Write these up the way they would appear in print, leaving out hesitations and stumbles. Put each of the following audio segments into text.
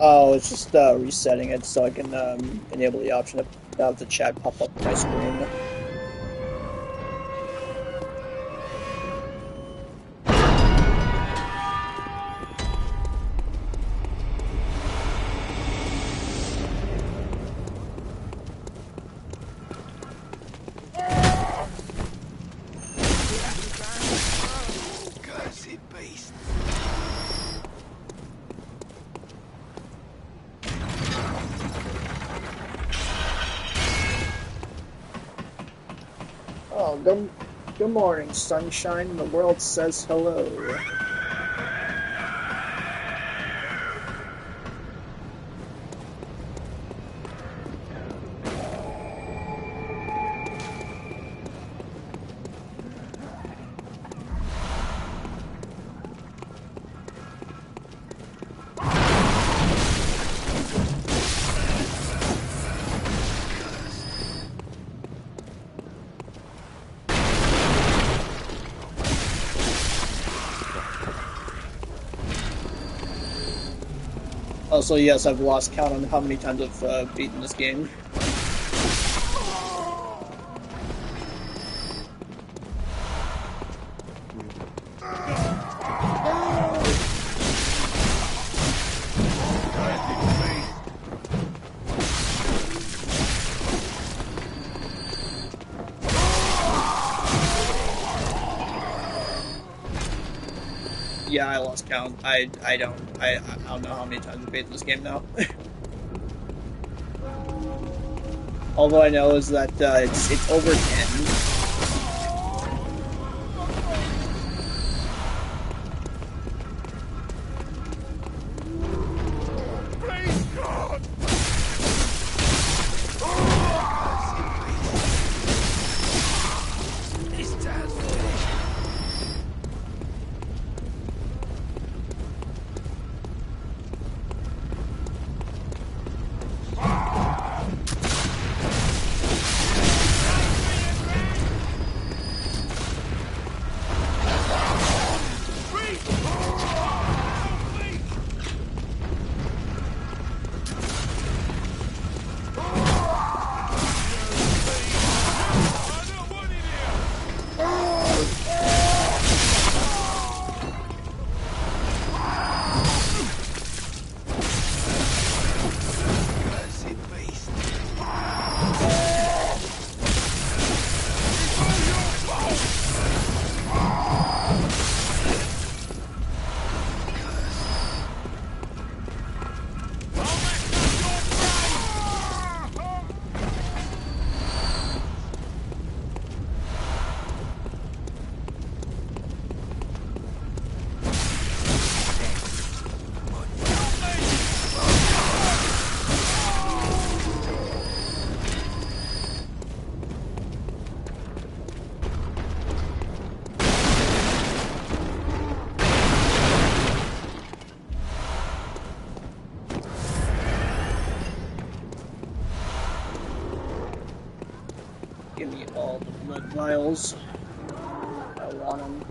Oh, it's just resetting it so I can enable the option to have the chat pop up on my screen. Oh, good morning, sunshine. The world says hello. Also, yes, I've lost count on how many times I've beaten this game. Yeah, I lost count. I don't know how many times I've beaten this game now. All I know is that it's over 10. Give me all the blood vials. I want them.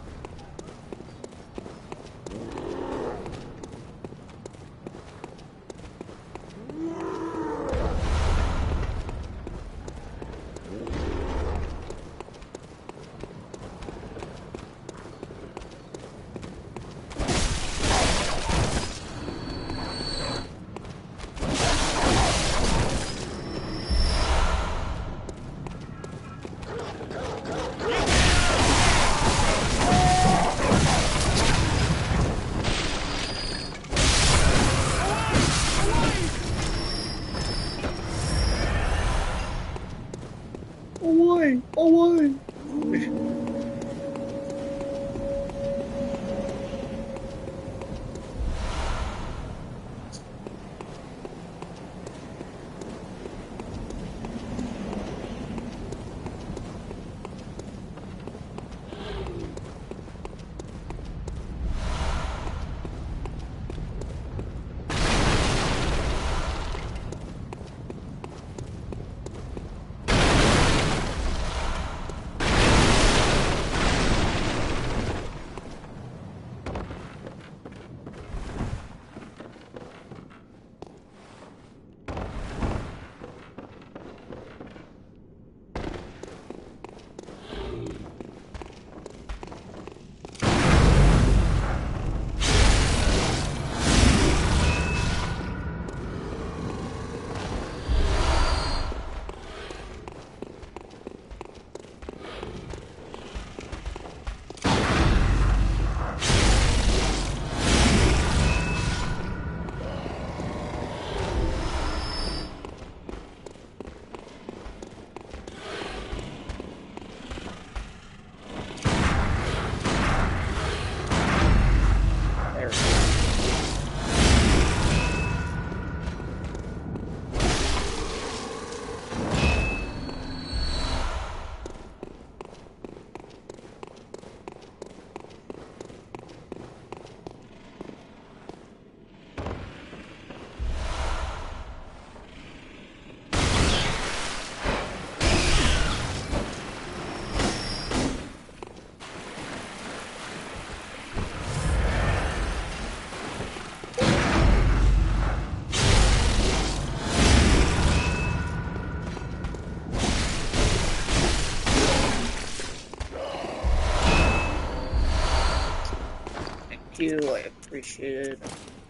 you. I appreciate it.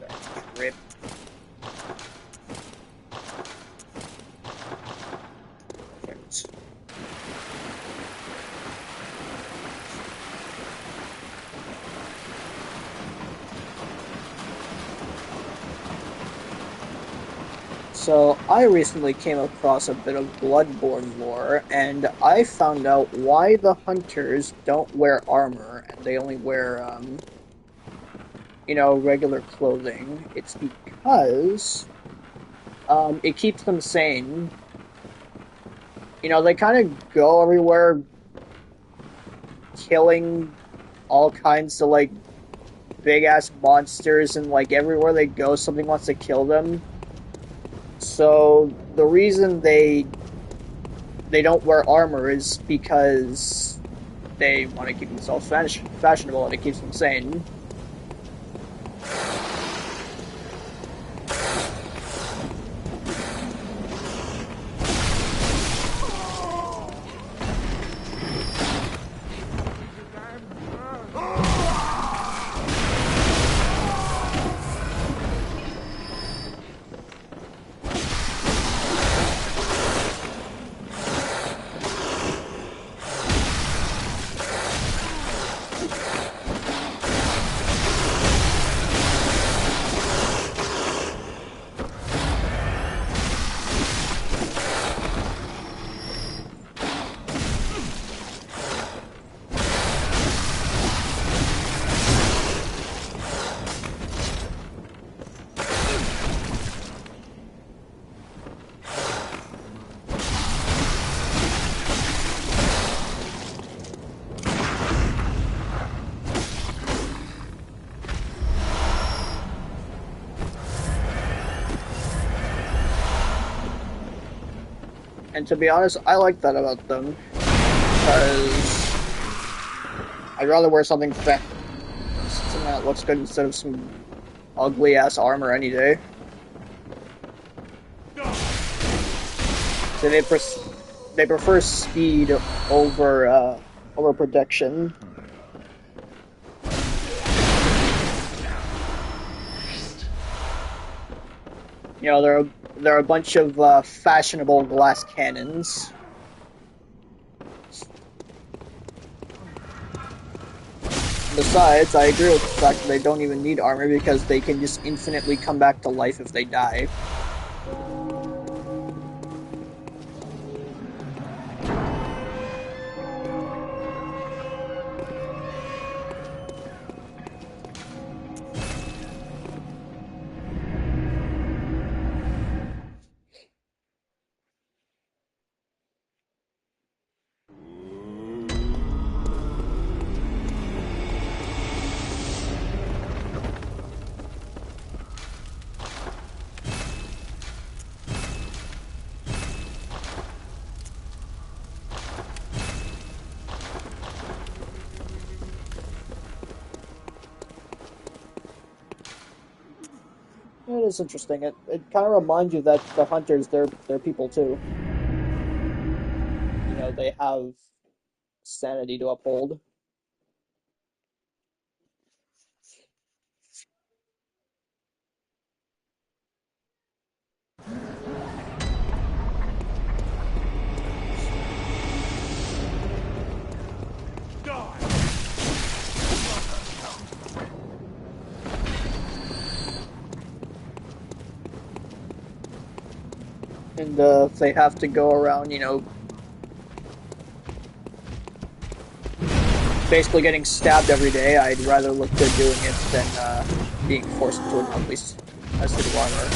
That trip. Perfect. So, I recently came across a bit of Bloodborne lore, and I found out why the hunters don't wear armor and they only wear, regular clothing. It's because, it keeps them sane. They kind of go everywhere killing all kinds of, like, big ass monsters, and, like, everywhere they go, something wants to kill them. So, the reason they don't wear armor is because they want to keep themselves fashionable and it keeps them sane. And to be honest, I like that about them, because I'd rather wear something that looks good instead of some ugly ass armor any day. So they prefer speed over protection. There are a bunch of fashionable glass cannons. Besides, I agree with the fact that they don't even need armor because they can just infinitely come back to life if they die. It is interesting. It kind of reminds you that the hunters, they're people too. They have sanity to uphold. And if they have to go around, basically getting stabbed every day, I'd rather look good doing it than being forced into an ugly suit of armor.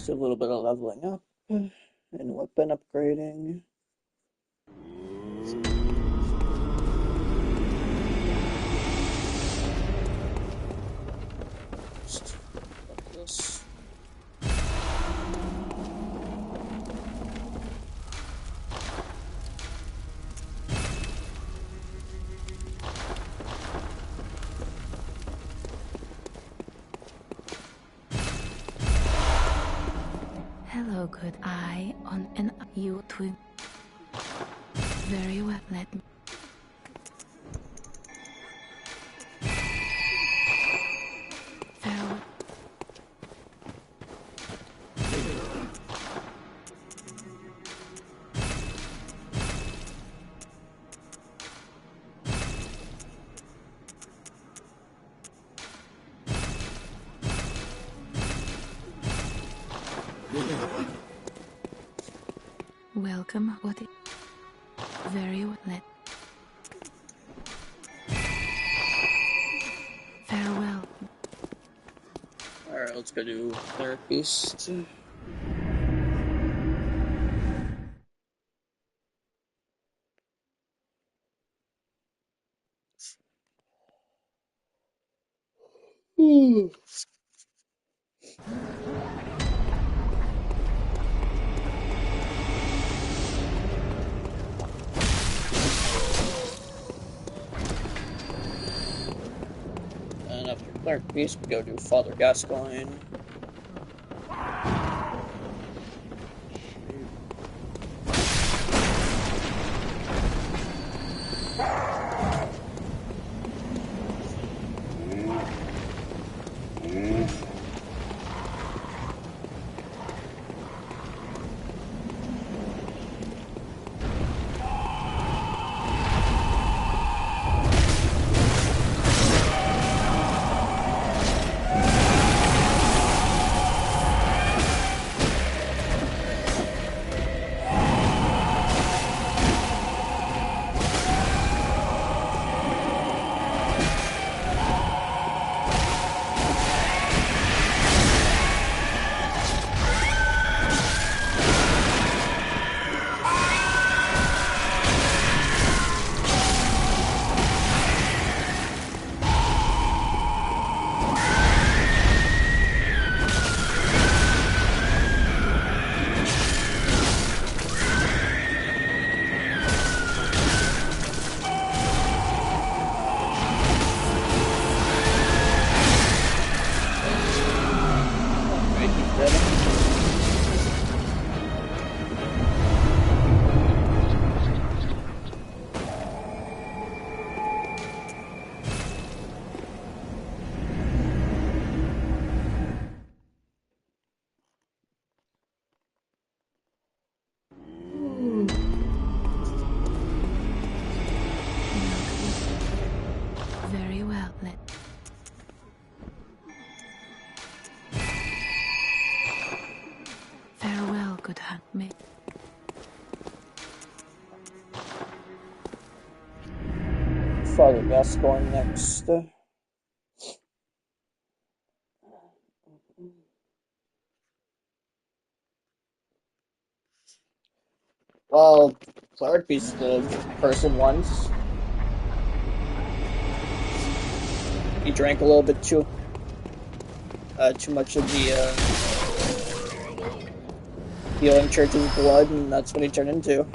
Just a little bit of leveling up and weapon upgrading. Just like this. Hello, good eye on an you twin. Very well, let me. Farewell. Welcome, what is very well, let. Farewell. Alright, let's go do Cleric Beast. And after Cleric Beast, we go do Father Gascoigne. Very well, let. Farewell, good handmaid. Father Gascoigne next. Well, Cleric Beast the person once. He drank a little bit too much of the healing church's blood, and that's what he turned into.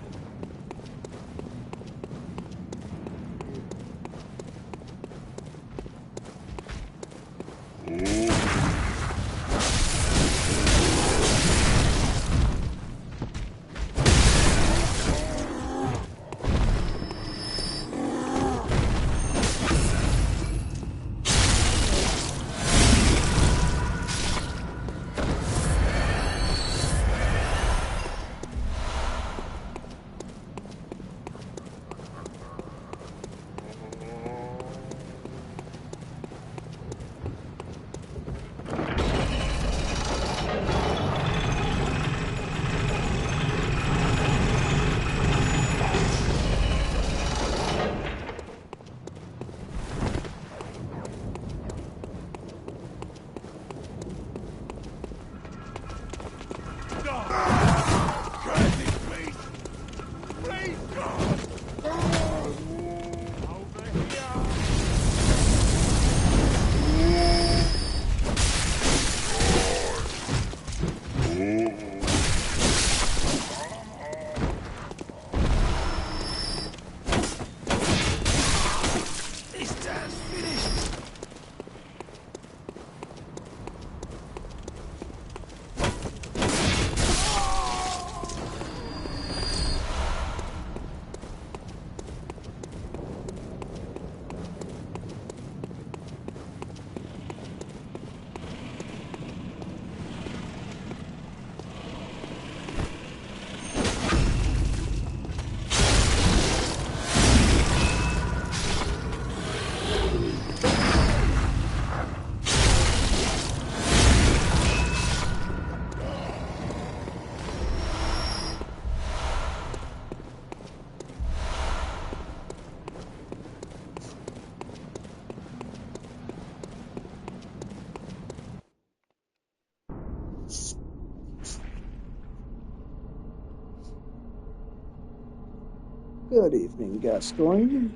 Good evening, Gascoigne.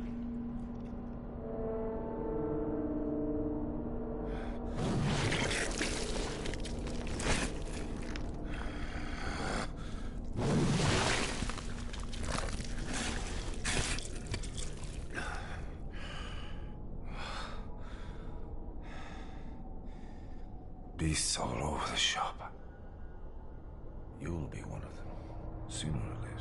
Beasts all over the shop. You'll be one of them, sooner or later.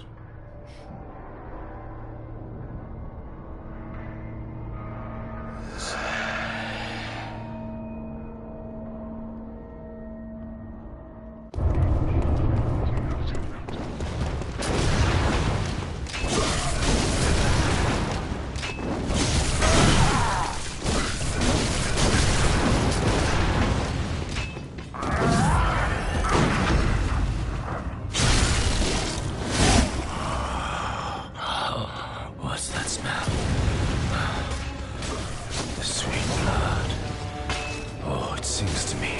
What's that smell? The sweet blood. Oh, it sings to me.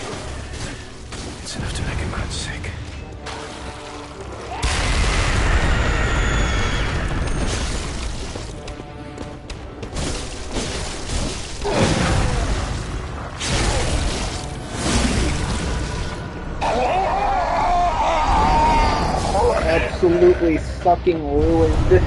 It's enough to make a man sick. Absolutely fucking ruined.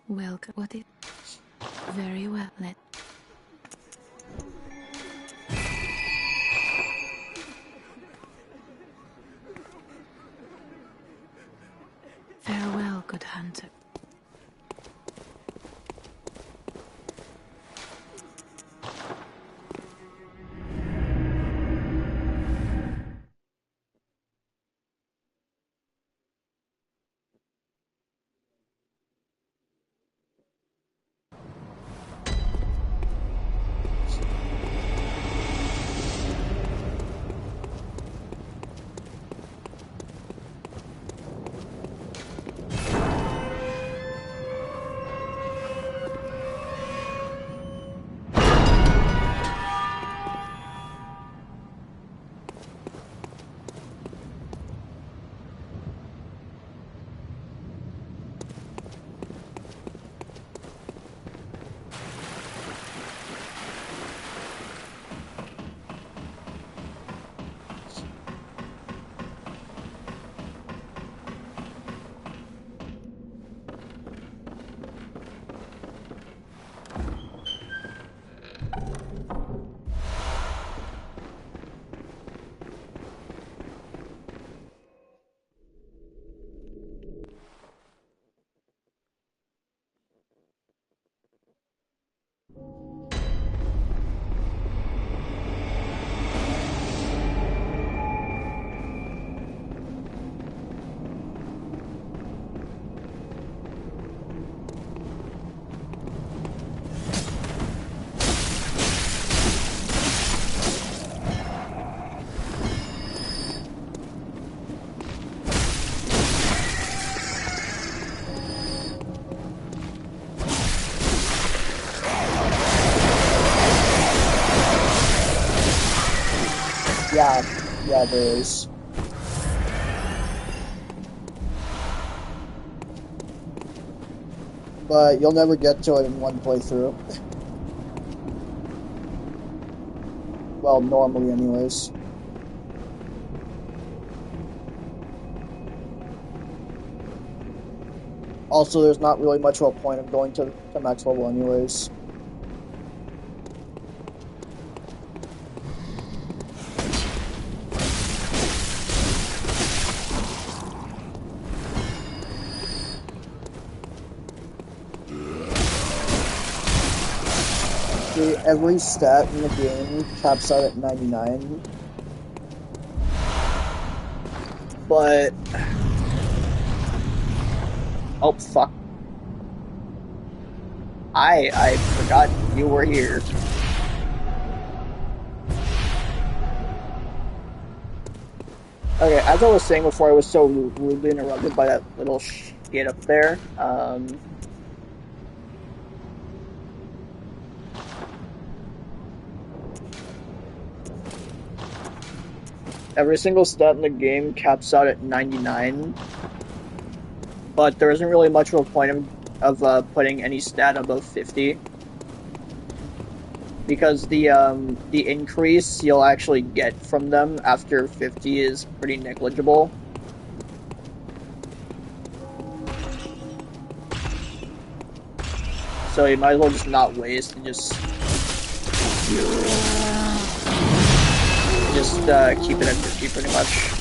Welcome. What is? Very well. Let. Farewell, good hunter. Yeah, there is. But you'll never get to it in one playthrough. Well, normally anyways. Also, there's not really much of a point of going to max level anyways. Every stat in the game caps out at 99. but oh fuck, I forgot you were here. Okay, as I was saying before, I was so rudely interrupted by that little shit up there. Every single stat in the game caps out at 99, but there isn't really much of a point of putting any stat above 50, because the increase you'll actually get from them after 50 is pretty negligible. So you might as well just not waste and just keep it at 50 pretty much.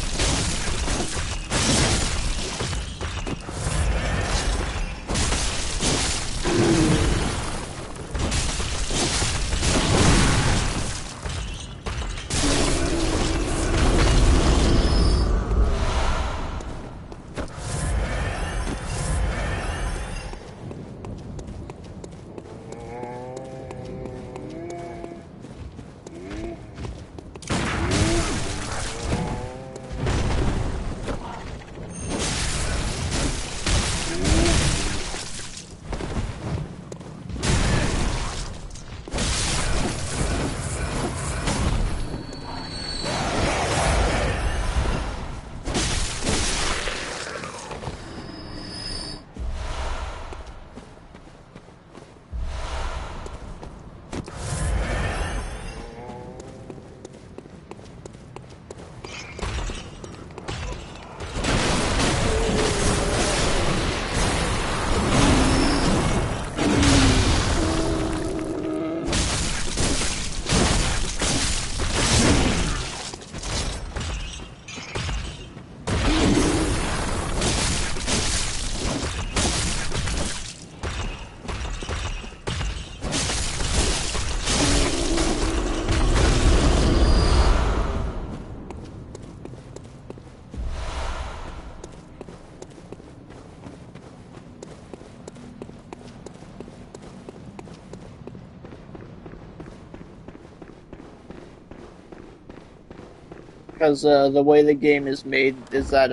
Because the way the game is made is that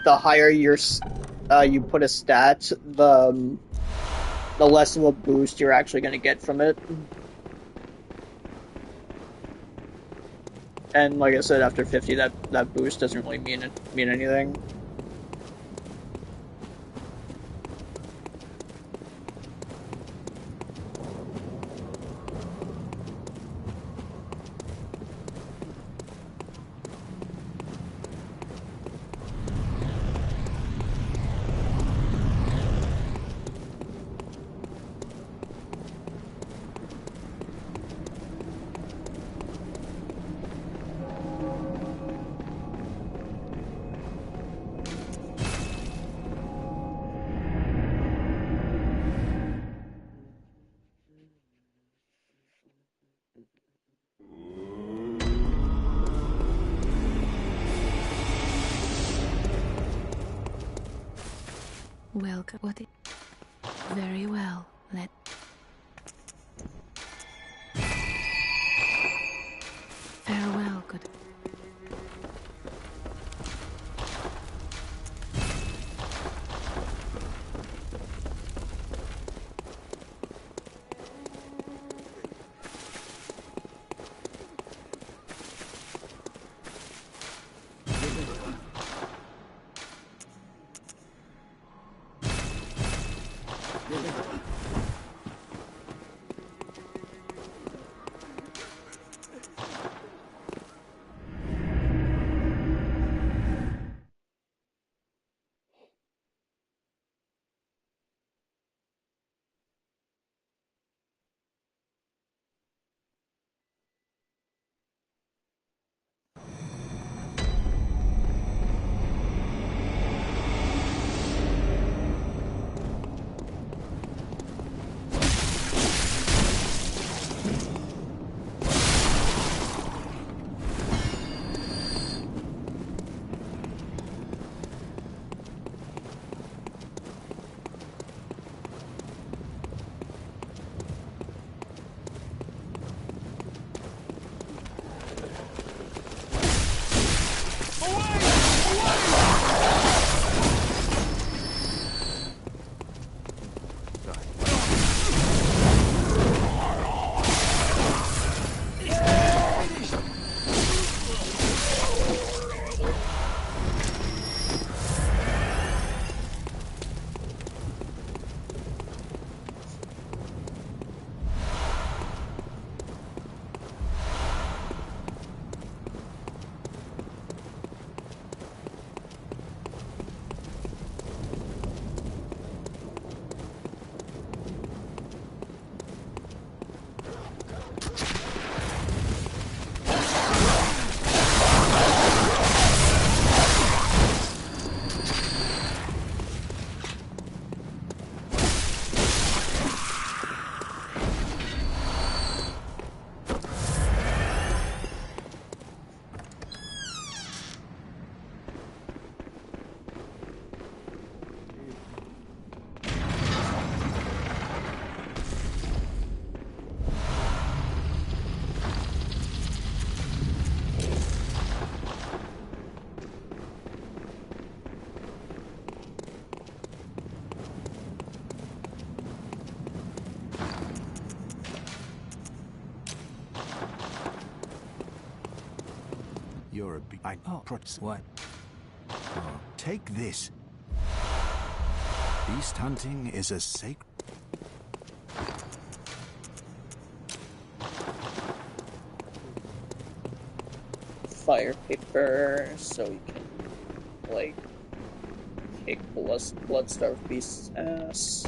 the higher you put a stat, the less of a boost you're actually going to get from it. And like I said, after 50, that boost doesn't really mean anything. Welcome. What? Very well. Let. Farewell. Good. you're a big... what? Oh, take this. Beast hunting is a sacred... Fire paper, so we can, like, kick Bloodstarved Beast's ass.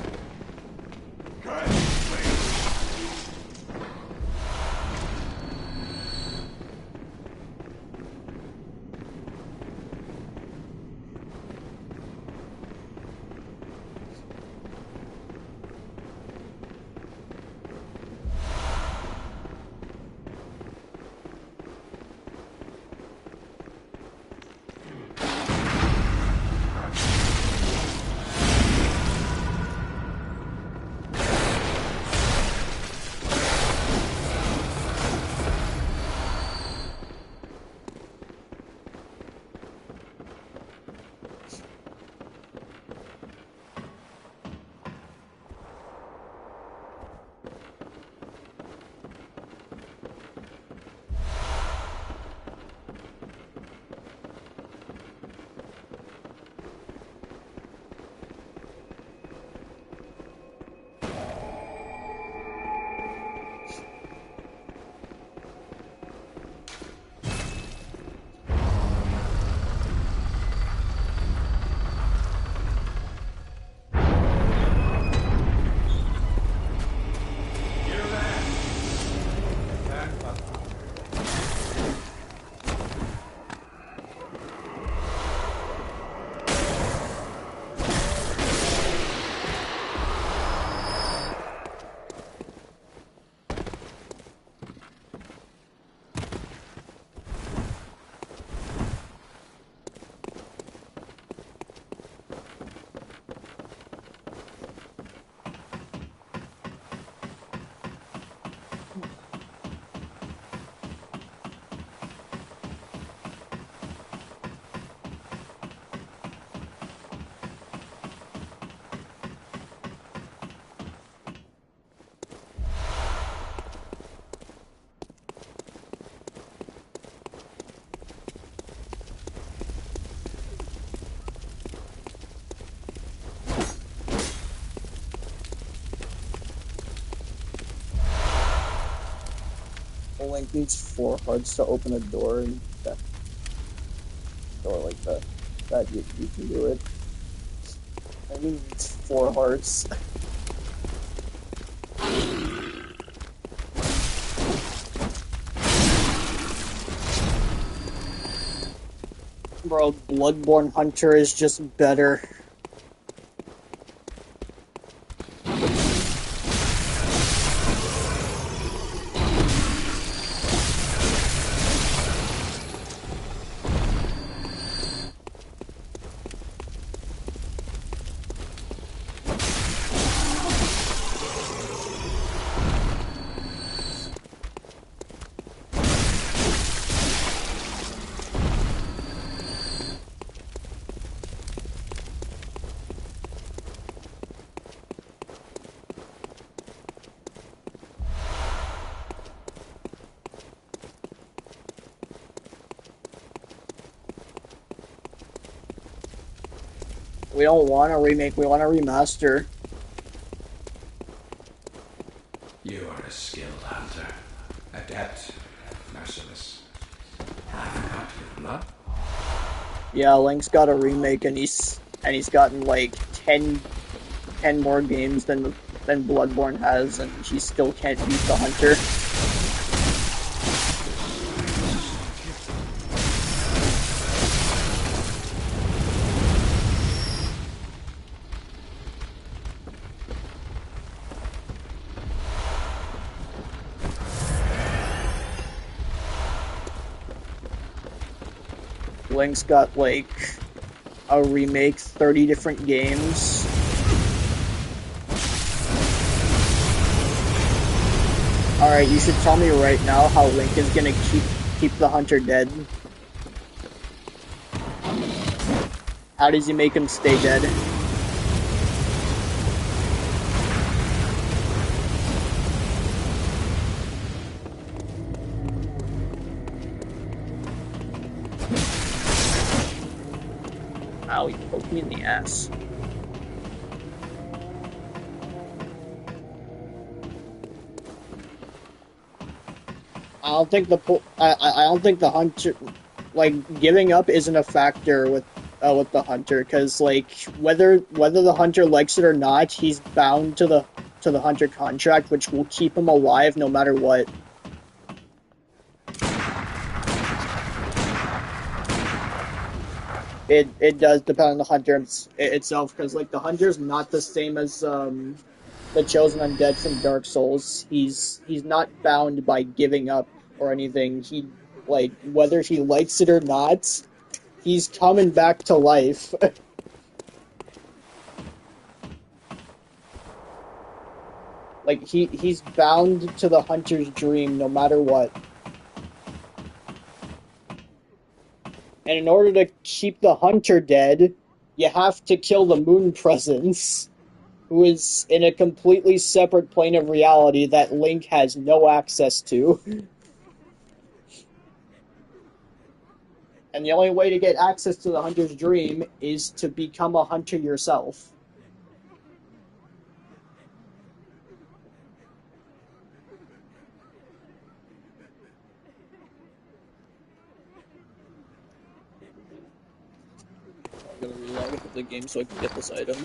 Link needs 4 hearts to open a door, and that door like that. You can do it. I mean, it's 4 hearts. Bro, Bloodborne Hunter is just better. We don't want a remake, we want a remaster. You are a skilled hunter, adept, merciless. I've got your blood. Yeah, Link's got a remake, and he's gotten like 10 more games than Bloodborne has, and he still can't beat the Hunter. Link's got like a remake, 30 different games. Alright, you should tell me right now how Link is gonna keep the Hunter dead. How does he make him stay dead? Ow, you poked me in the ass. I don't think the hunter, like, giving up isn't a factor with the hunter, because like whether the hunter likes it or not, he's bound to the hunter contract, which will keep him alive no matter what. It does depend on the hunter itself, because like the hunter's not the same as the chosen undead from Dark Souls. He's not bound by giving up or anything. He, like, whether he likes it or not, he's coming back to life. Like he's bound to the hunter's dream no matter what. And in order to keep the hunter dead, you have to kill the moon presence, who is in a completely separate plane of reality that Link has no access to. And the only way to get access to the hunter's dream is to become a hunter yourself. I'm gonna relog into the game so I can get this item.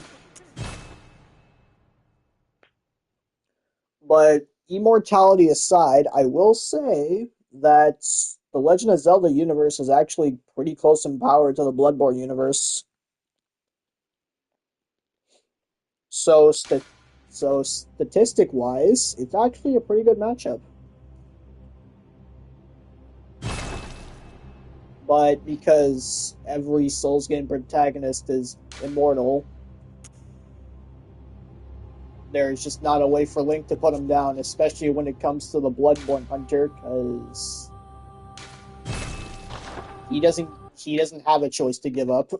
But immortality aside, I will say that the Legend of Zelda universe is actually pretty close in power to the Bloodborne universe. So, statistic-wise, it's actually a pretty good matchup. But because every Souls game protagonist is immortal, there's just not a way for Link to put him down, especially when it comes to the Bloodborne hunter, because he doesn't have a choice to give up.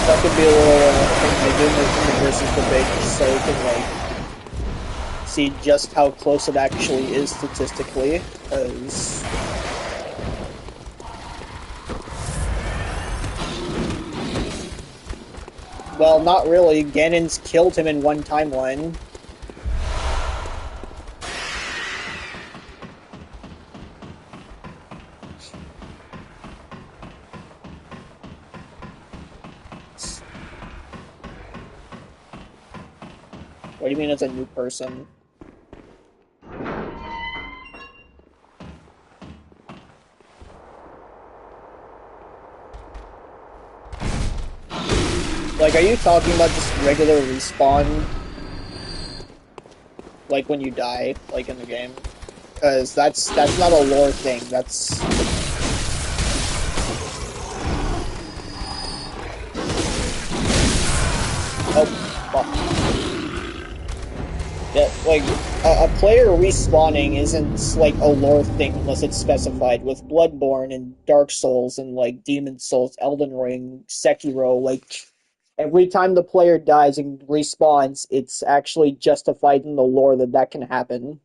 That could be a little thing they do in the versus debate, just so we can like see just how close it actually is statistically. Because well, not really. Ganon's killed him in one timeline. What do you mean it's a new person? Like, are you talking about just regular respawn? Like when you die, like in the game? Because that's not a lore thing, that's... Oh, fuck. Yeah, like, a player respawning isn't, like, a lore thing unless it's specified. With Bloodborne and Dark Souls and, like, Demon Souls, Elden Ring, Sekiro, like, every time the player dies and respawns, it's actually justified in the lore that that can happen.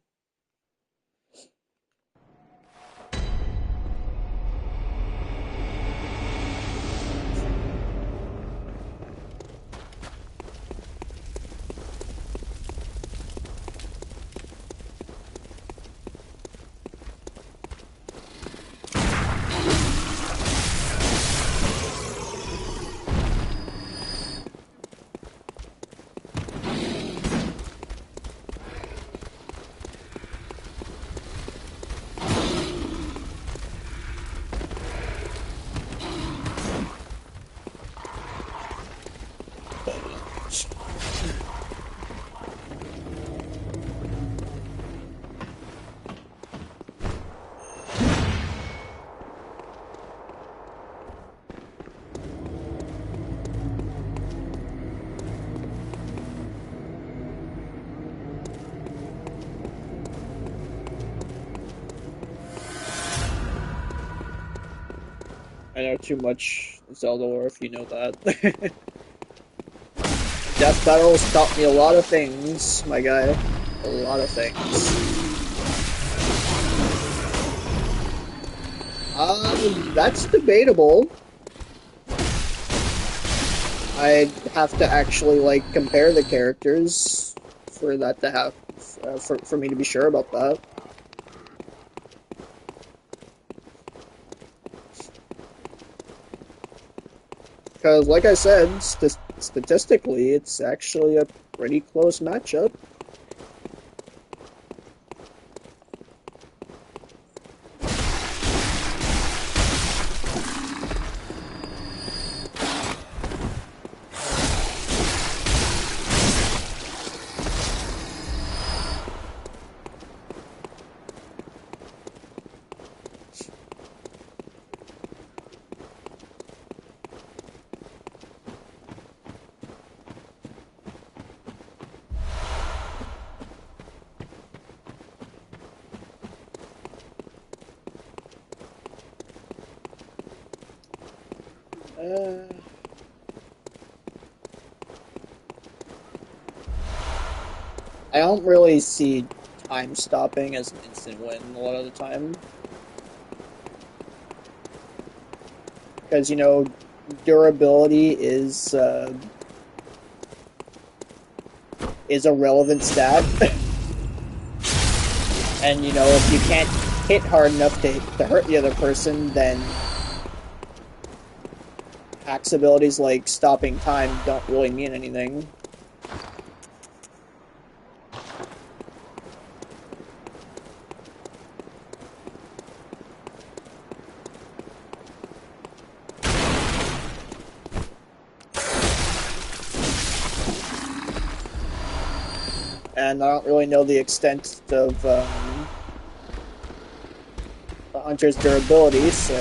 I know too much Zelda lore if you know that. Death battles taught me a lot of things, my guy. A lot of things. That's debatable. I'd have to actually like compare the characters for that to have for me to be sure about that. Because, like I said, statistically, it's actually a pretty close matchup. Uh, I don't really see time stopping as an instant win a lot of the time. Because, durability is a relevant stat. And, if you can't hit hard enough to hurt the other person, then axe abilities like stopping time don't really mean anything. And I don't really know the extent of the hunter's durability, so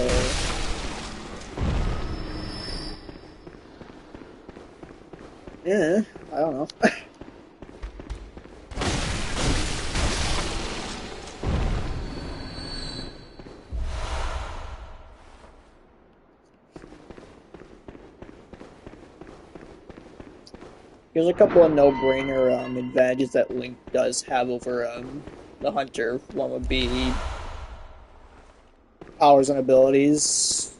yeah, I don't know. There's a couple of no-brainer advantages that Link does have over the hunter. One would be powers and abilities.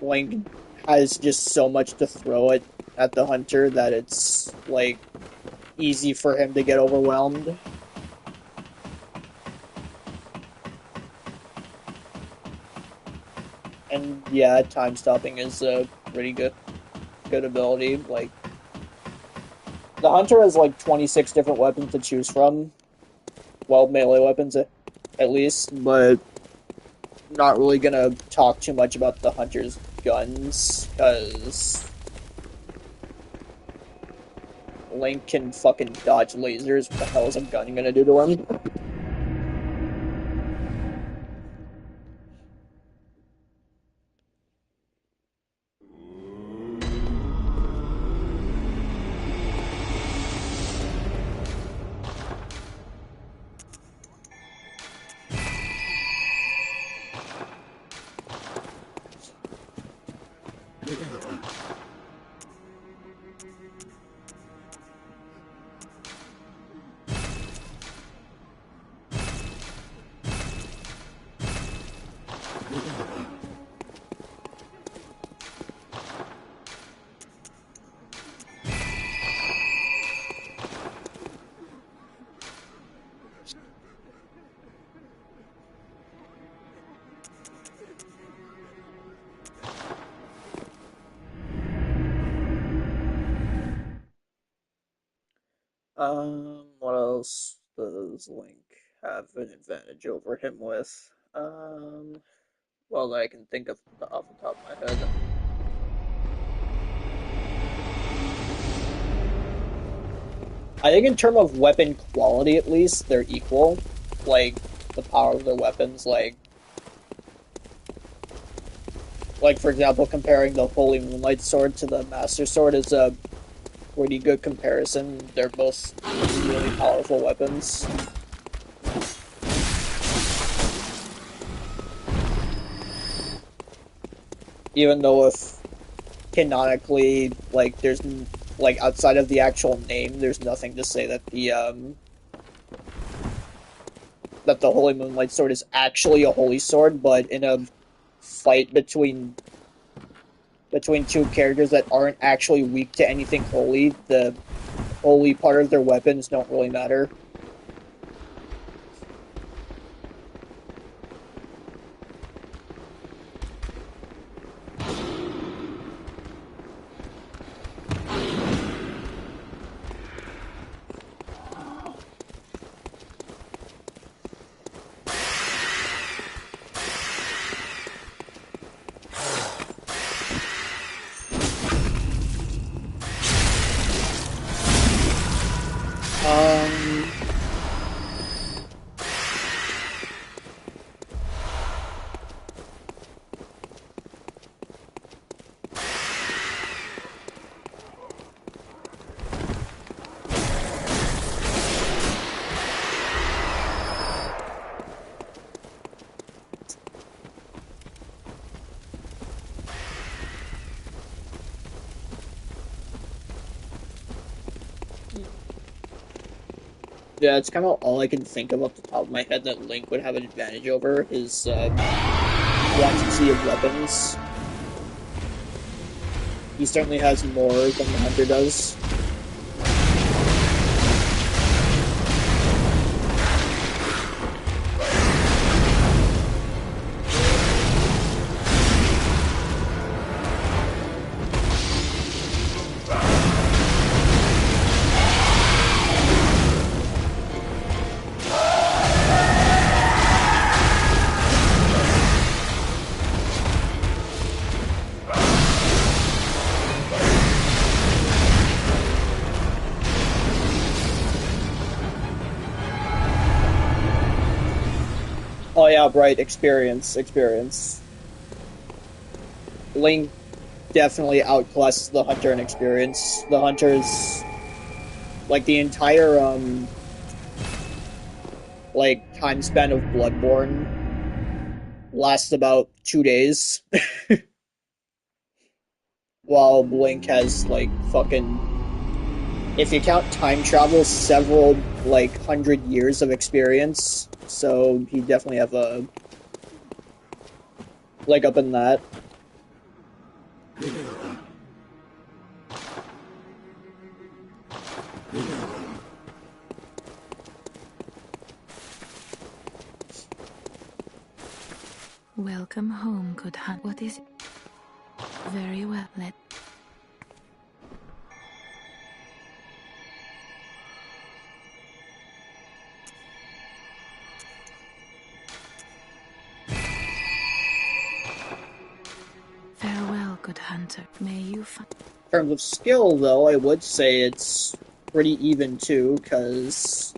Link has just so much to throw at the hunter that it's like easy for him to get overwhelmed. And yeah, time stopping is a pretty good ability. Like the hunter has like 26 different weapons to choose from. Well, melee weapons at least, but not really gonna talk too much about the hunter's guns because Link can fucking dodge lasers. What the hell is a gun gonna do to him? What else does Link have an advantage over him with? Well, that I can think of off the top of my head. I think in terms of weapon quality, at least, they're equal. Like, the power of their weapons, like for example, comparing the Holy Moonlight Sword to the Master Sword is a pretty good comparison. They're both really powerful weapons. even though if canonically, like, like, outside of the actual name, there's nothing to say that the Holy Moonlight Sword is actually a holy sword, but in a fight between two characters that aren't actually weak to anything holy, the holy part of their weapons don't really matter. Um, yeah, it's kind of all I can think of off the top of my head that Link would have an advantage over is quantity of weapons. He certainly has more than the Hunter does. Oh yeah, right. Experience. Link definitely outclasses the Hunter in experience. The Hunter's like the entire like time span of Bloodborne lasts about 2 days, while Link has like fucking, if you count time travel, several like 100 years of experience. So he definitely have a leg up in that. Welcome home, good hunt. What is it? Very well, let. Farewell, good hunter. May you find. In terms of skill, though, I would say it's pretty even too, because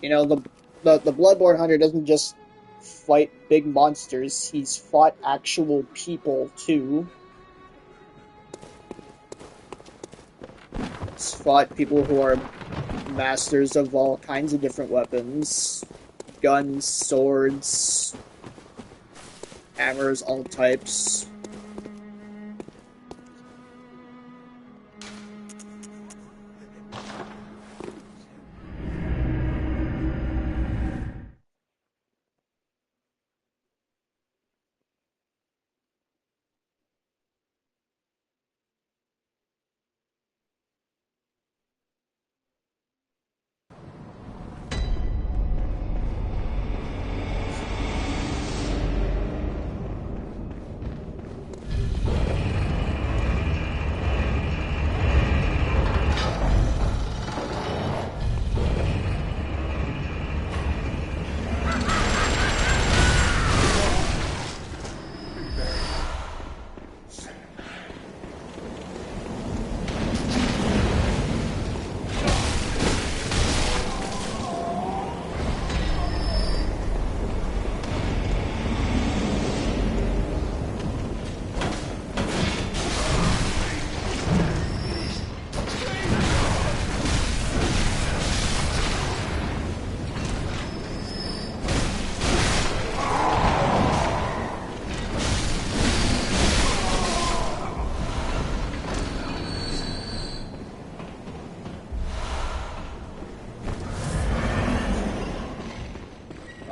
you know the Bloodborne hunter doesn't just fight big monsters; he's fought actual people too. He's fought people who are masters of all kinds of different weapons, guns, swords, hammers, all types.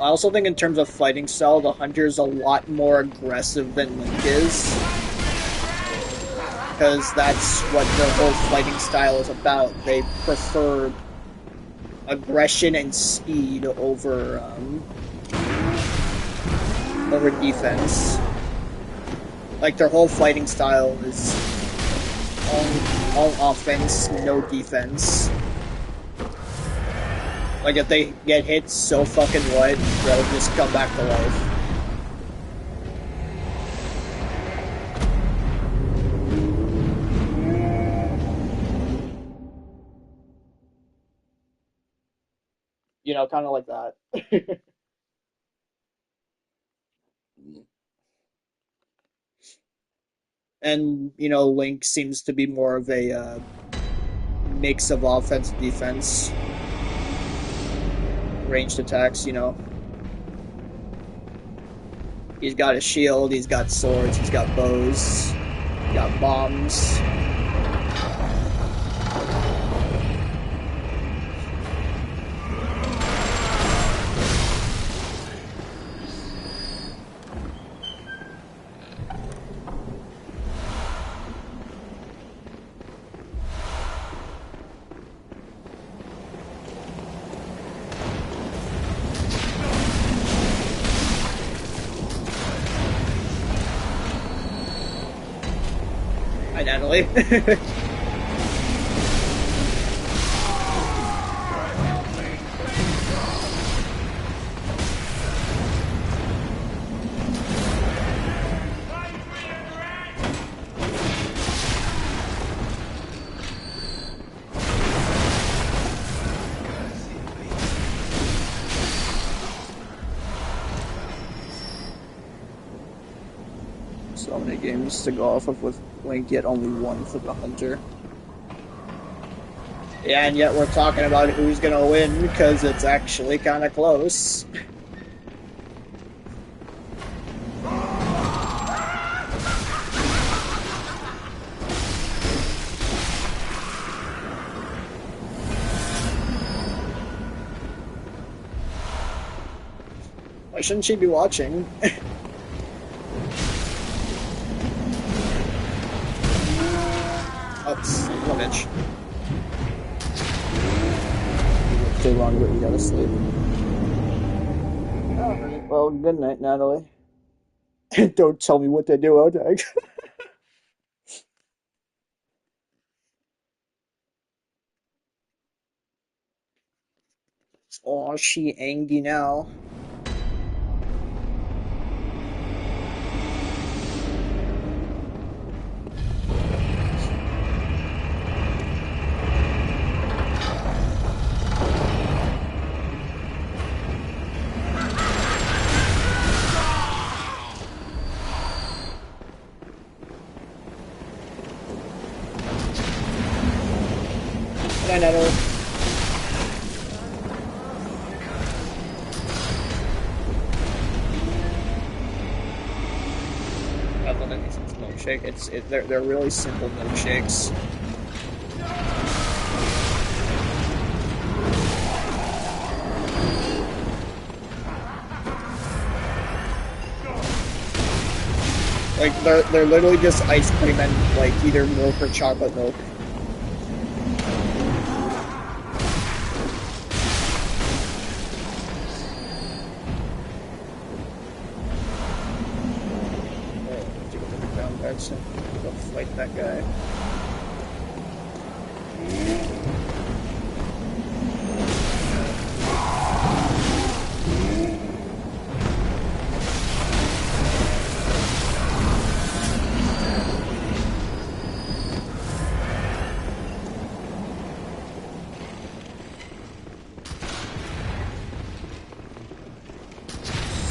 I also think in terms of fighting style, the Hunter's a lot more aggressive than Link is. Because that's what their whole fighting style is about. They prefer aggression and speed over defense. Like, their whole fighting style is all offense, no defense. Like, if they get hit so fucking what, they'll just come back to life. You know, kind of like that. And, you know, Link seems to be more of a mix of offense and defense. Ranged attacks, you know. He's got a shield, he's got swords, he's got bows, he's got bombs. Hi, Natalie. So many games to go off of with Link, yet only one for the Hunter. Yeah, and yet we're talking about who's gonna win because it's actually kind of close. Why shouldn't she be watching? Oh, son of a bitch. Too long, but you gotta sleep. Alright, well, good night, Natalie. Don't tell me what to do, okay? Oh, she angry now. Good night, Natalie. Milkshake. They're really simple milkshakes. Like they're literally just ice cream and like either milk or chocolate milk. So go fight that guy.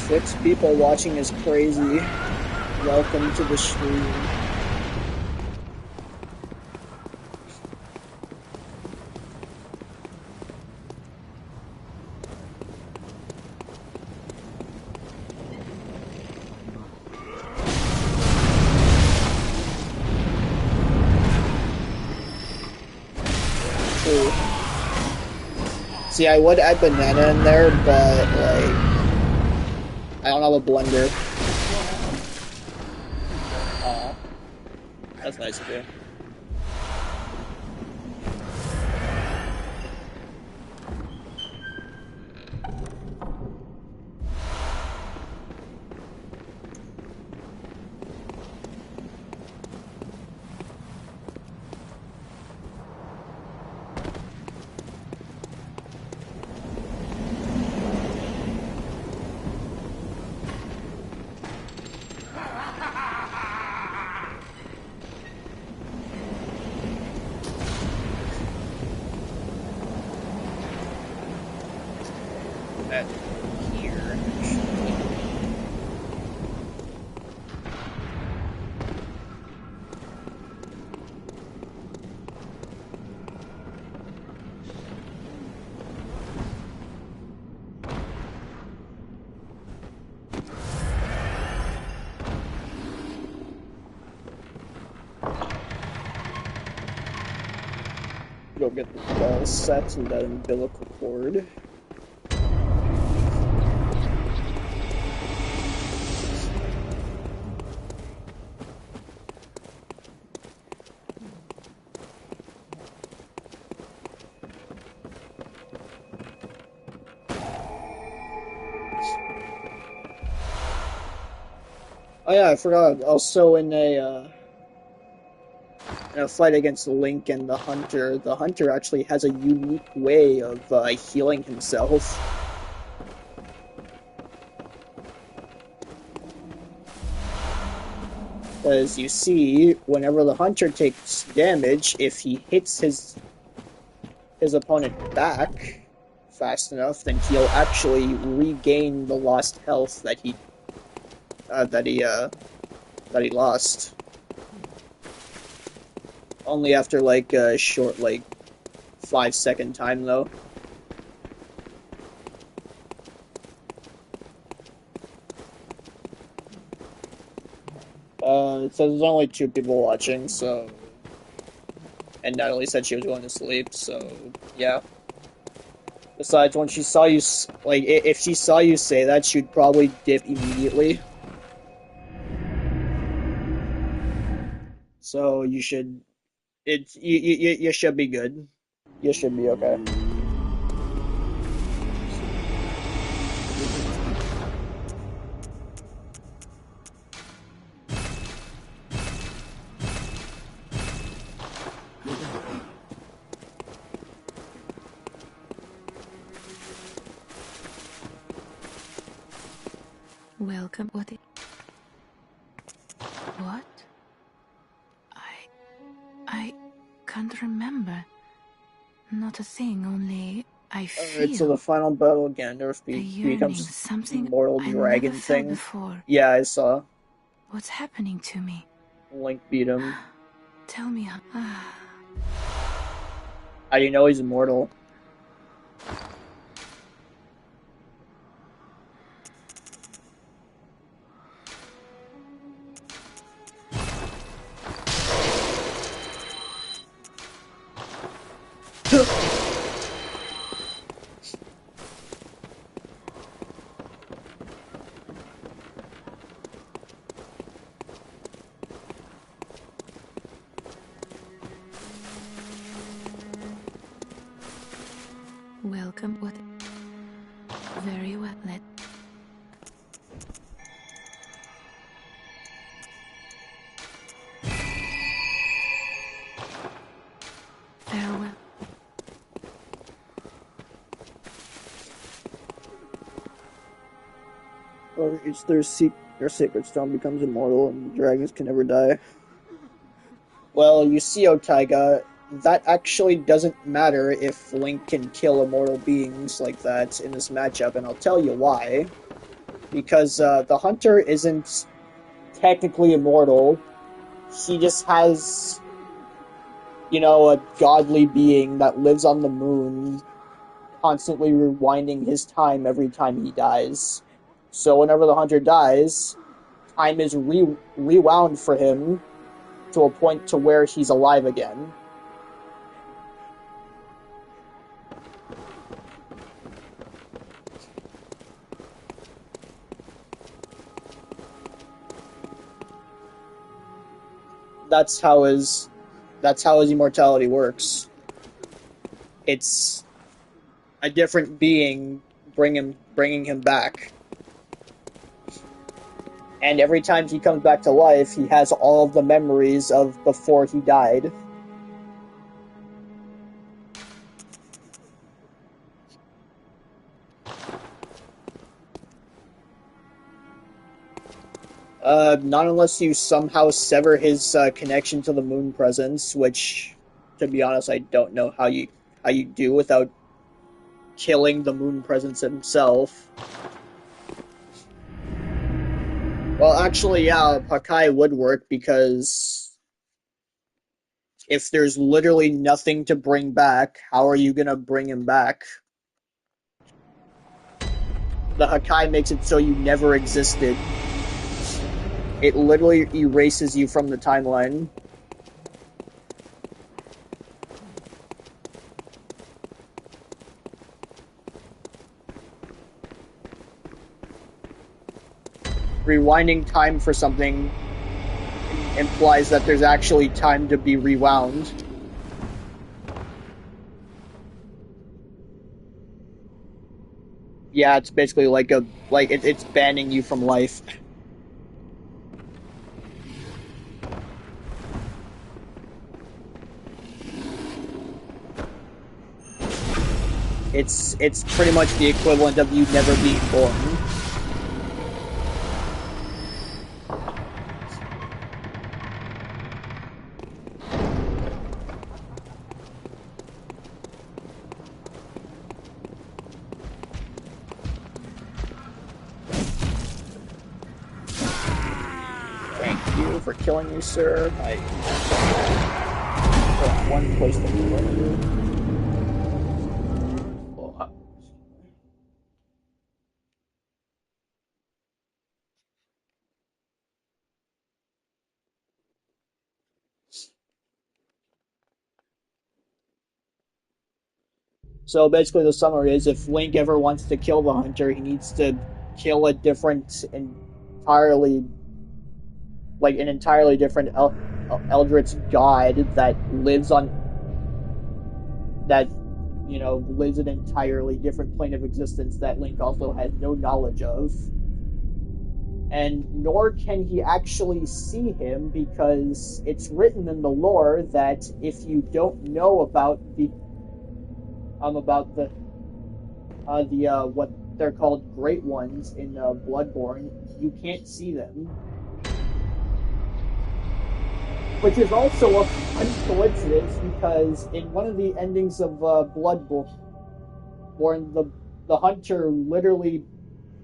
Six people watching is crazy. Welcome to the stream. Ooh. See, I would add banana in there, but like I don't have a blender. Aw. That's nice of you. That here. Go get the ball set and that umbilical cord. Oh yeah, I forgot. Also, in a fight against Link and the Hunter actually has a unique way of healing himself. As you see, whenever the Hunter takes damage, if he hits his opponent back fast enough, then he'll actually regain the lost health that he lost. Only after like a short 5-second time though. It says there's only 2 people watching, so, and Natalie said she was going to sleep, so yeah. Besides, when she saw you, if she saw you say that, she'd probably dip immediately. So you should, you should be good. You should be okay. Welcome. What? What? I can't remember. Not a thing, only I Alright, so the feel final battle, Gandalf a yearning, becomes something immortal I never dragon felt thing. before. Yeah, I saw. What's happening to me? Link beat him. Tell me how. How do you know he's immortal? Welcome. What? Very well. Farewell. Or it's their sacred stone becomes immortal and dragons can never die. Well, you see, Otaiga, that actually doesn't matter if Link can kill immortal beings like that in this matchup, and I'll tell you why. Because the Hunter isn't technically immortal. He just has, a godly being that lives on the moon, constantly rewinding his time every time he dies. So whenever the Hunter dies, time is rewound for him to a point to where he's alive again. that's how his immortality works. It's a different being bringing him back. And every time he comes back to life, he has all of the memories of before he died. Not unless you somehow sever his connection to the moon presence, which, to be honest, I don't know how you do without killing the moon presence himself. Well, actually, yeah, Pakai would work because if there's literally nothing to bring back, how are you gonna bring him back? The Hakai makes it so you never existed. It literally erases you from the timeline. Rewinding time for something implies that there's actually time to be rewound. Yeah, it's basically it's banning you from life. It's pretty much the equivalent of you never being born. Thank you for killing me, sir. I got one place to kill you. So basically, the summary is: if Link ever wants to kill the hunter, he needs to kill a different, entirely, an entirely different Eldritch god that lives on that lives an entirely different plane of existence that Link also has no knowledge of. And nor can he actually see him because it's written in the lore that if you don't know about the what they're called Great Ones in Bloodborne, you can't see them. Which is also a fun coincidence because in one of the endings of Bloodborne, the hunter literally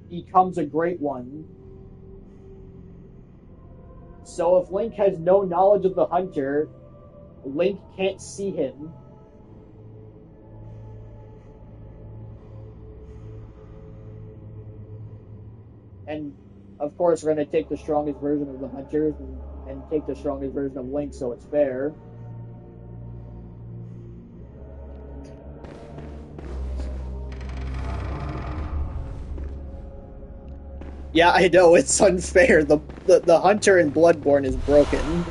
becomes a Great One. So if Link has no knowledge of the hunter, Link can't see him. And of course, we're going to take the strongest version of the hunter and take the strongest version of Link, so it's fair. Yeah, I know, it's unfair. The hunter in Bloodborne is broken.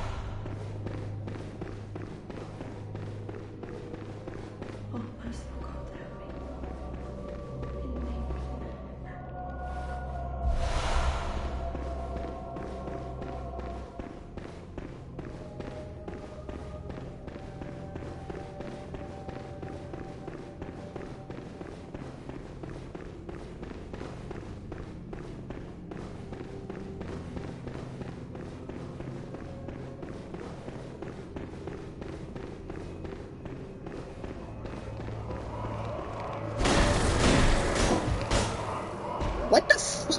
What the f-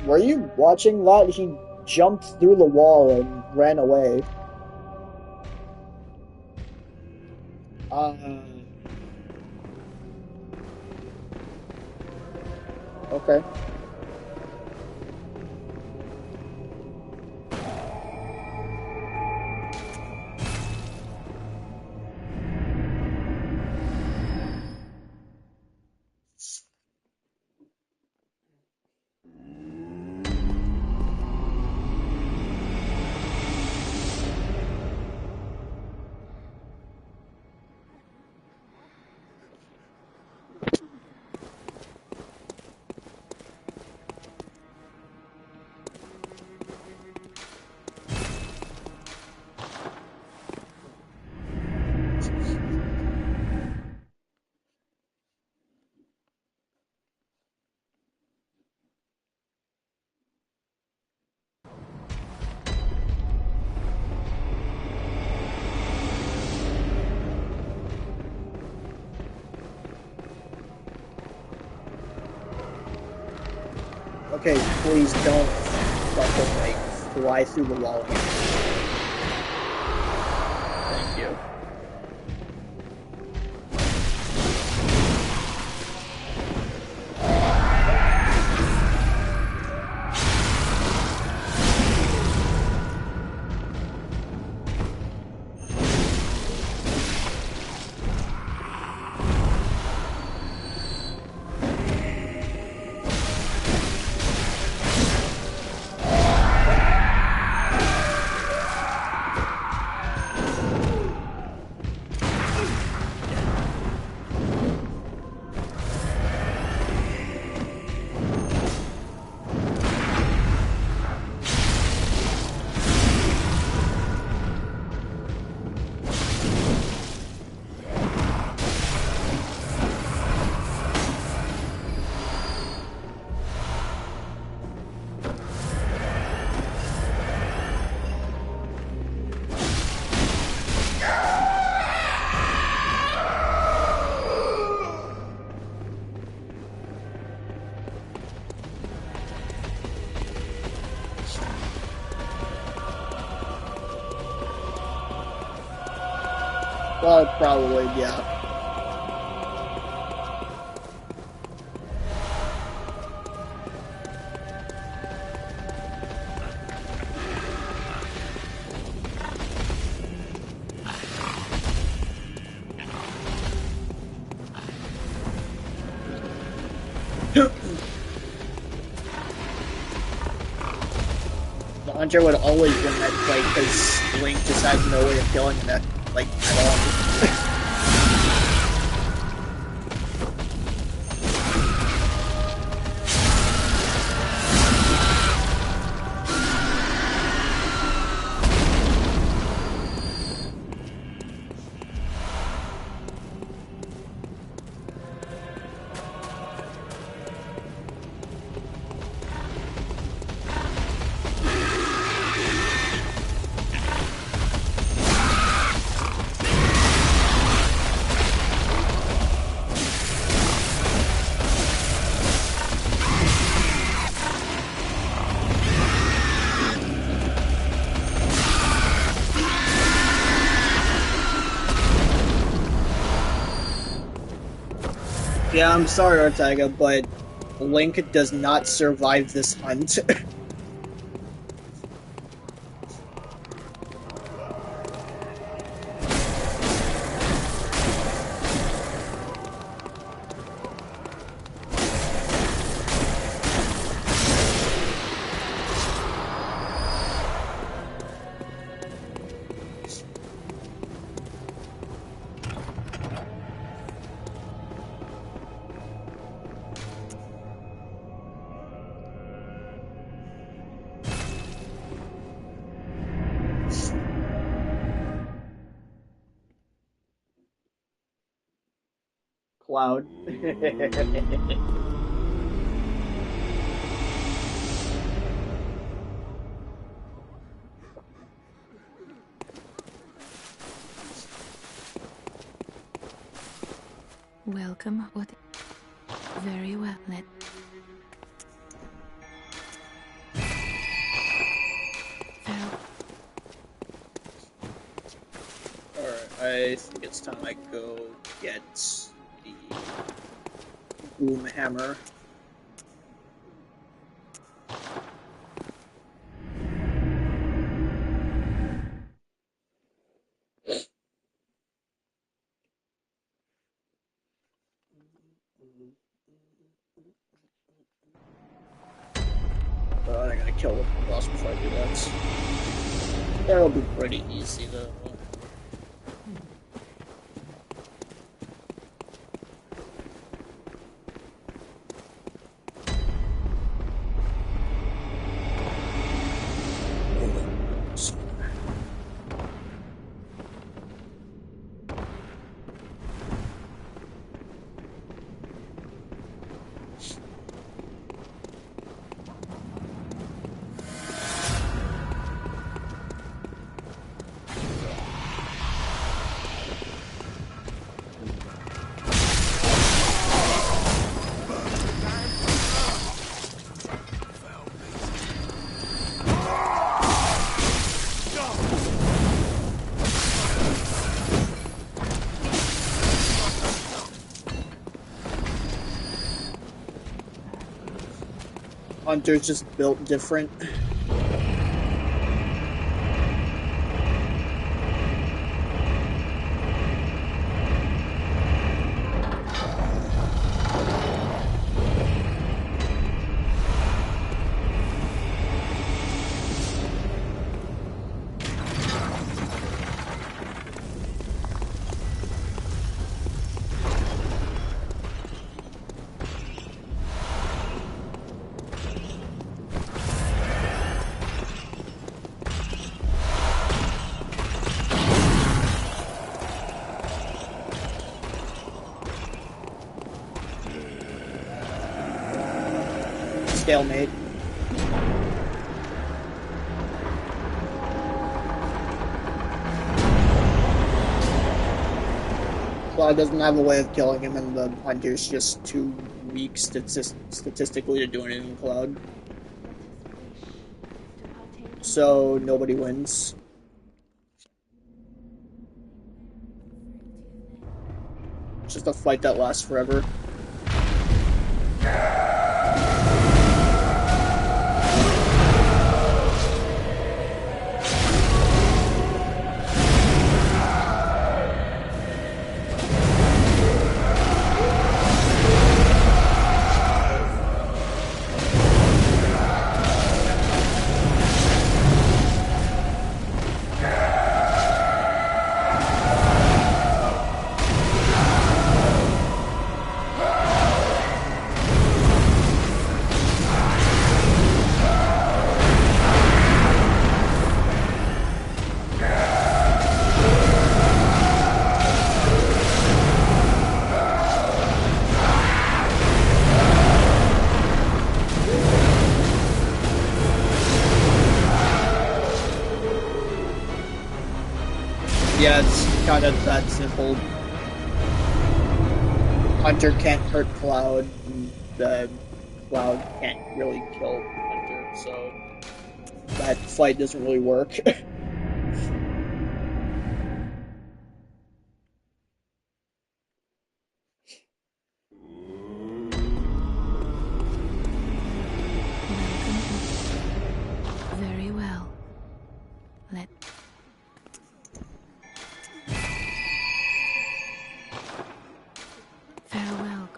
Were you watching that? He jumped through the wall and ran away. Okay. Okay, please don't fucking, like, fly through the wall again. Thank you. Well, probably, yeah. The hunter would always win that fight because Link just has no way of killing that, like, at all. Yeah, I'm sorry, Ortega, but Link does not survive this hunt. Cloud. Welcome. What? Very well. Let. Farewell. Alright, I think it's time I go get the boom hammer. But I gotta kill the boss before I do that. That'll be pretty easy though. Hunter's just built different. Stalemate. Cloud doesn't have a way of killing him, and the Hunter's just too weak statistically to do anything in Cloud. So nobody wins. It's just a fight that lasts forever. Yeah, it's kind of that simple. Hunter can't hurt Cloud, and the Cloud can't really kill Hunter, so that fight doesn't really work. Very well. Farewell.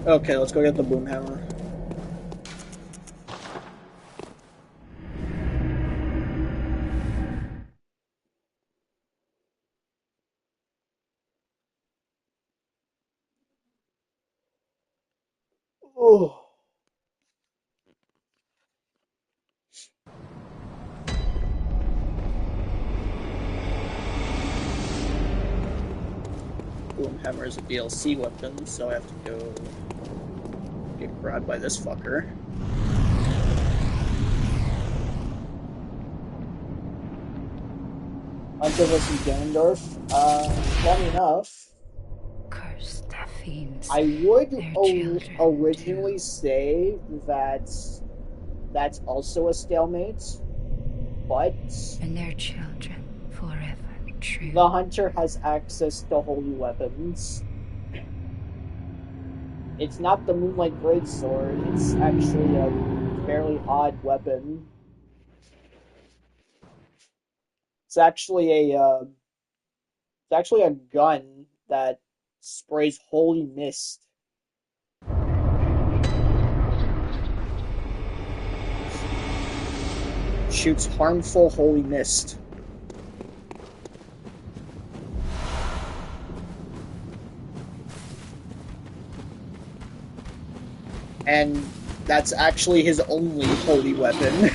Okay, let's go get the boom hammer. Oh. Boom hammer is a DLC weapon, so I have to go get grabbed by this fucker. Hunter vs. Ganondorf. Funny enough, Cursed fiends. I would Their children, originally too. say that that's also a stalemate, but And their children forever true. the Hunter has access to holy weapons. It's not the Moonlight Greatsword, it's actually a fairly odd weapon. It's actually a gun that sprays holy mist. Shoots harmful holy mist. And That's actually his only holy weapon.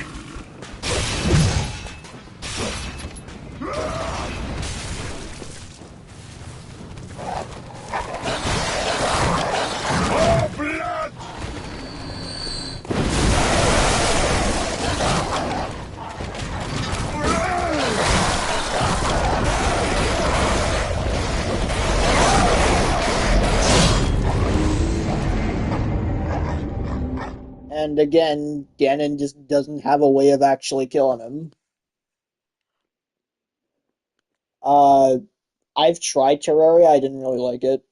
And again, Ganon just doesn't have a way of actually killing him. Uh, I've tried Terraria, I didn't really like it.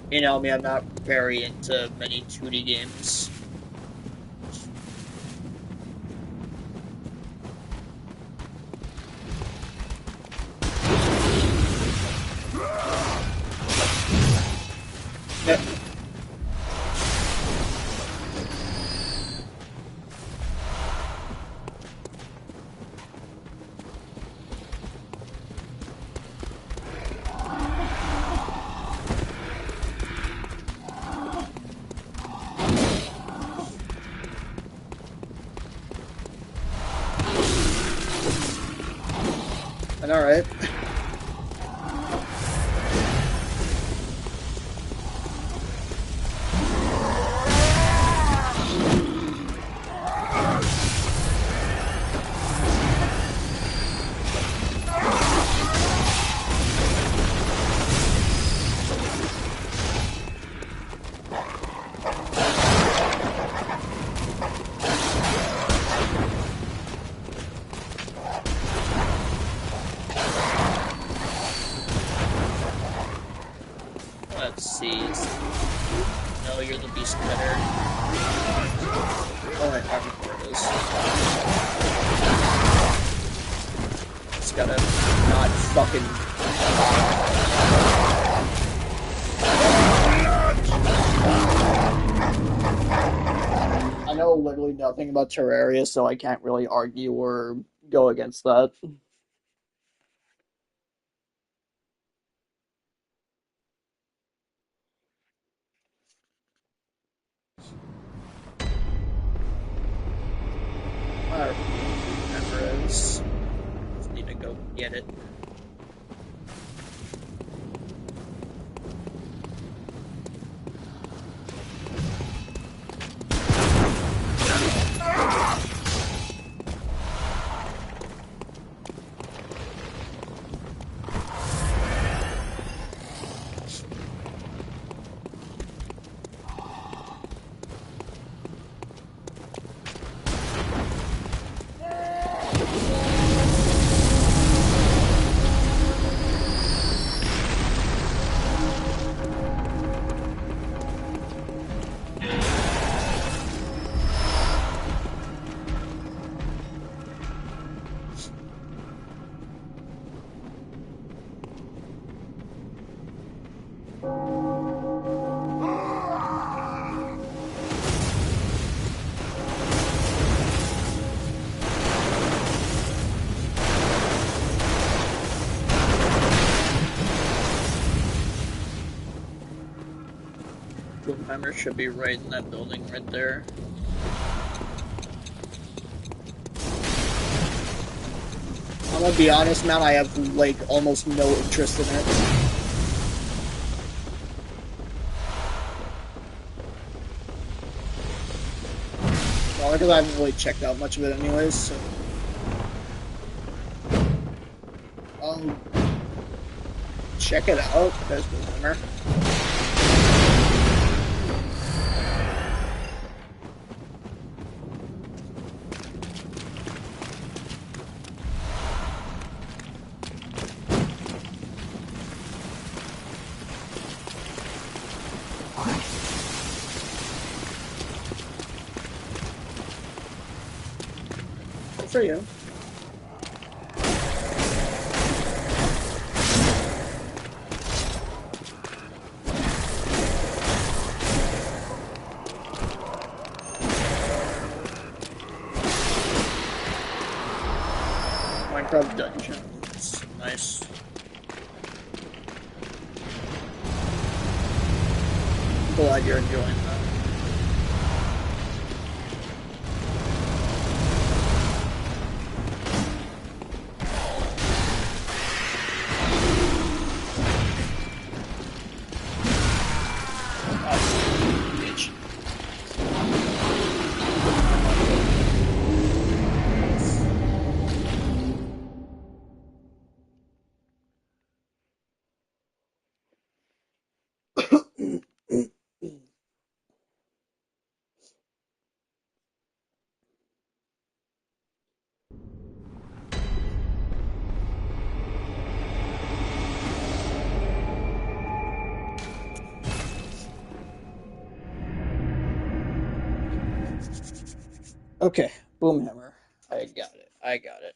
You know me, I'm not very into many 2D games. And alright. Let's see. No, you're the beast cutter. Oh, I remember where it is. Just gotta not fucking. I know literally nothing about Terraria, so I can't really argue or go against that. Whatever it is. Just need to go get it. Timer should be right in that building right there. I'm gonna be honest, man, I have like almost no interest in it. Well, because I haven't really checked out much of it anyways, so. Check it out. There's the winner. Good for you. Minecraft dungeons. Nice. Glad you're enjoying that. Okay, Boomhammer. I got it. I got it.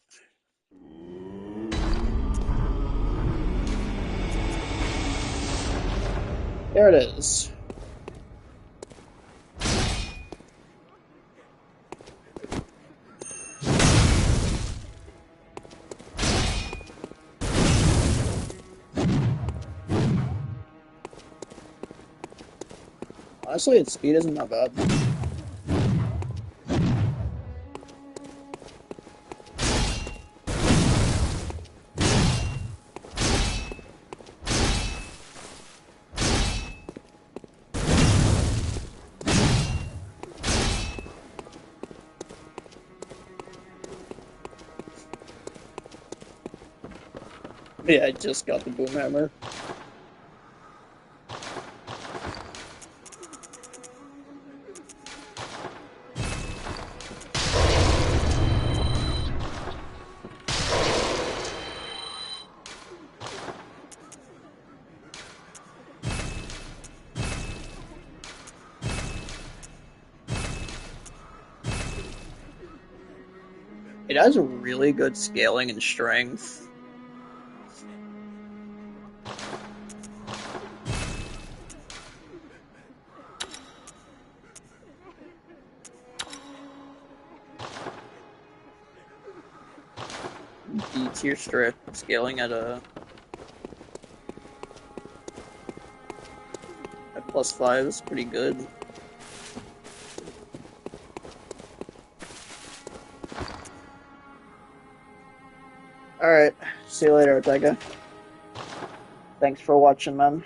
There it is. Honestly, its speed isn't that bad. Yeah, I just got the Boomhammer. It has a really good scaling and strength. D tier strip scaling at +5 is pretty good. Alright, see you later, Ortega. Thanks for watching, man.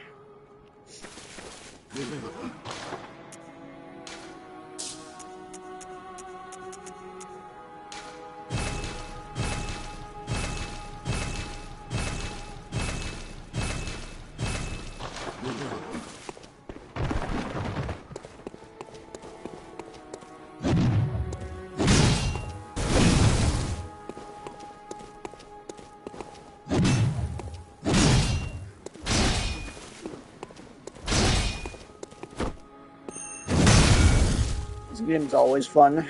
This game's always fun.